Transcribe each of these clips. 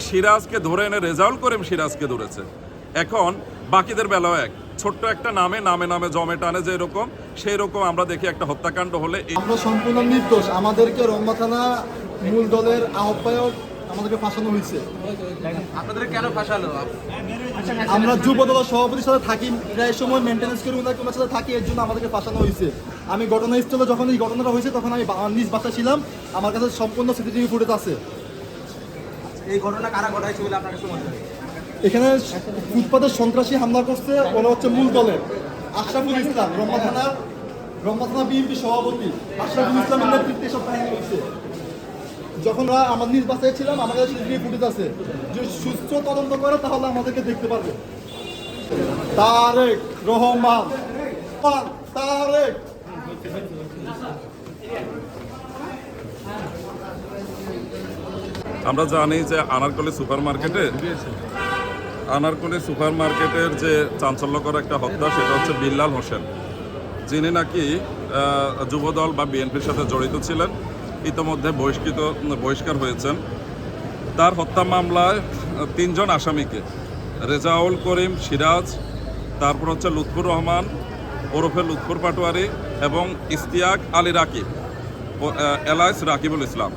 সিরাজকে ধরে এনে রেজাউল করিম সিরাজকে ধরেছে। এখন বাকিদের বেলাও এক, ছোট্ট একটা নামে নামে নামে জমে টানে যে এরকম, সেই রকম আমরা দেখি একটা হত্যাকাণ্ড হলে আমরা সম্পূর্ণ নির্দোষ। আমাদেরকে রমনা থানা মূল দলের আহ্বায়ক আমাদেরকে ফাঁসানো হয়েছে। আপনাদের কেন ফাঁসালো? আমরা যুব দলের সভাপতির সাথে থাকি, প্রায় সময় মেনটেন্যান্স করি, ওনার সাথে থাকি, এর জন্য আমাদেরকে ফাঁসানো হয়েছে। আমি ঘটনাস্থলে যখন এই ঘটনাটা হয়েছে তখন আমি নিজ বাসায় ছিলাম, আমার কাছে সম্পূর্ণ সিসিটিভি ফুটেজ আছে। এই ঘটনা কারা ঘটাইছে বলে আপনার কাছে মনে হয়? এখানে ফুটপাতের সন্ত্রাসী হামলা করছে, ওরা হচ্ছে মূল দলের আশরাফুল ইসলাম, রমনা থানা বিএনপি সভাপতি আশরাফুল ইসলামের নেতৃত্বে সব কাহিনী হয়েছে। যখন আমার নিজ বাসায় ছিলাম, আমার কাছে সিসিটিভি ফুটেজ আছে। যে সুস্থ তদন্ত করে তাহলে আমাদেরকে দেখতে পারবে। তারেক রহমান, তারেক। আমরা জানি যে আনারকলি সুপার মার্কেটের যে চাঞ্চল্যকর একটা হত্যা, সেটা হচ্ছে বিল্লাল হোসেন, যিনি নাকি যুবদল বা বিএনপির সাথে জড়িত ছিলেন, ইতোমধ্যে বহিষ্কার হয়েছেন। তার হত্যা মামলায় 3 জন আসামিকে, রেজাউল করিম সিরাজ, তারপর হচ্ছে লুৎফুর রহমান ওরফে লুৎফুর পাটোয়ারি এবং ইশতিয়াক আলী রাকিব এলাইস রাকিবুল ইসলাম,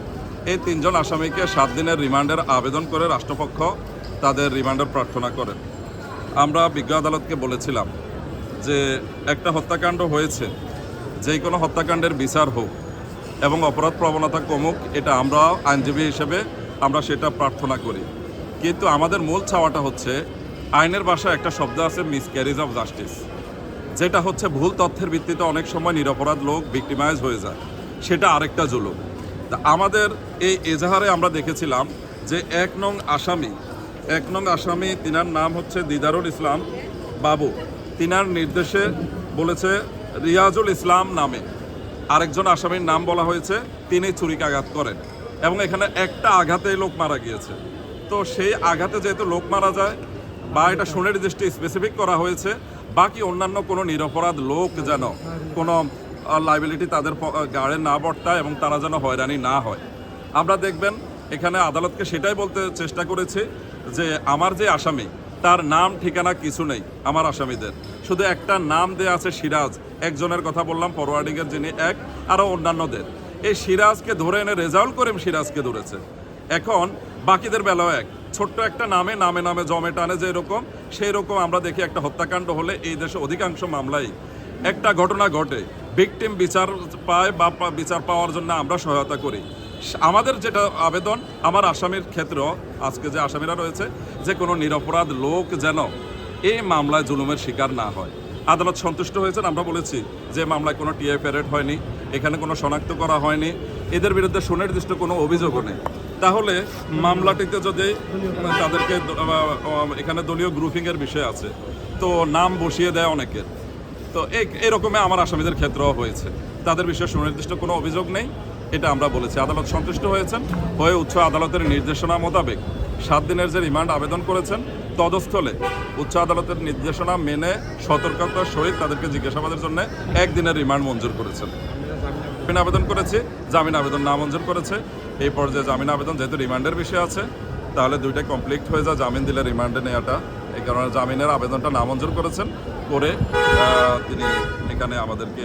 এই 3 জন আসামিকে 7 দিনের রিমান্ডের আবেদন করে রাষ্ট্রপক্ষ তাদের রিমান্ডের প্রার্থনা করেন। আমরা বিজ্ঞ আদালতকে বলেছিলাম যে একটা হত্যাকাণ্ড হয়েছে, যে কোনো হত্যাকাণ্ডের বিচার হোক এবং অপরাধ প্রবণতা কমুক, এটা আমরা আইনজীবী হিসেবে আমরা সেটা প্রার্থনা করি। কিন্তু আমাদের মূল চাওয়াটা হচ্ছে, আইনের ভাষায় একটা শব্দ আছে মিসক্যারেজ অফ জাস্টিস, যেটা হচ্ছে ভুল তথ্যের ভিত্তিতে অনেক সময় নিরপরাধ লোক ভিক্টিমাইজ হয়ে যায়, সেটা আরেকটা জুলুম। তা আমাদের এই এজাহারে আমরা দেখেছিলাম যে 1 নং আসামি তিনার নাম হচ্ছে দিদারুল ইসলাম বাবু, তিনার নির্দেশে বলেছে রিয়াজুল ইসলাম নামে আরেকজন আসামির নাম বলা হয়েছে, তিনি ছুরিকাঘাত করেন এবং এখানে একটা আঘাতে লোক মারা গিয়েছে। তো সেই আঘাতে যেহেতু লোক মারা যায় বা এটা সুনির্দিষ্ট স্পেসিফিক করা হয়েছে, বাকি অন্যান্য কোনো নিরপরাধ লোক যেন কোনো লাইবিলিটি তাদের গাড়ে না বর্তায় এবং তারা যেন হয়রানি না হয়। আমরা দেখবেন এখানে আদালতকে সেটাই বলতে চেষ্টা করেছি যে আমার যে আসামি, তার নাম ঠিকানা কিছু নেই আমার আসামিদের, শুধু একটা নাম দেয়া আছে সিরাজ, একজনের কথা বললাম ফরওয়ার্ডিংয়ের যিনি এক, আরও অন্যান্যদের। এই সিরাজকে ধরে এনে রেজাউল করিম সিরাজকে ধরেছে। এখন বাকিদের বেলাও এক, ছোট্ট একটা নামে নামে নামে জমে টানে যে এরকম, সেই রকম আমরা দেখি একটা হত্যাকাণ্ড হলে এই দেশে অধিকাংশ মামলাই একটা ঘটনা ঘটে, ভিকটিম বিচার পায় বা বিচার পাওয়ার জন্য আমরা সহায়তা করি। আমাদের যেটা আবেদন, আমার আসামির ক্ষেত্রেও আজকে যে আসামিরা রয়েছে, যে কোনো নিরপরাধ লোক যেন এই মামলায় জুলুমের শিকার না হয়। আদালত সন্তুষ্ট হয়েছেন। আমরা বলেছি যে মামলায় কোনো টিআই প্যারেড হয়নি, এখানে কোনো শনাক্ত করা হয়নি, এদের বিরুদ্ধে সুনির্দিষ্ট কোনো অভিযোগও নেই। তাহলে মামলাটিতে যদি তাদেরকে এখানে দলীয় গ্রুপিংয়ের বিষয় আছে, তো নাম বসিয়ে দেয় অনেকের, তো এরকমই আমার আসামিদের ক্ষেত্রেও হয়েছে। তাদের বিষয়ে সুনির্দিষ্ট কোনো অভিযোগ নেই, এটা আমরা বলেছি। আদালত সন্তুষ্ট হয়েছেন, হয়ে উচ্চ আদালতের নির্দেশনা মোতাবেক 7 দিনের যে রিমান্ড আবেদন করেছেন, তদস্থলে উচ্চ আদালতের নির্দেশনা মেনে সতর্কতার সহিত তাদেরকে জিজ্ঞাসাবাদের জন্য 1 দিনের রিমান্ড মঞ্জুর করেছেন। জামিন আবেদন করেছি, জামিন আবেদন নামঞ্জুর করেছে। এই পর্যায়ে জামিন আবেদন যেহেতু রিমান্ডের বিষয় আছে, তাহলে 2টাই কমপ্লিট হয়ে যায়, জামিন দিলে রিমান্ডে নেওয়াটা। এই কারণে জামিনের আবেদনটা নামঞ্জুর করেছেন, করে তিনি এখানে আমাদেরকে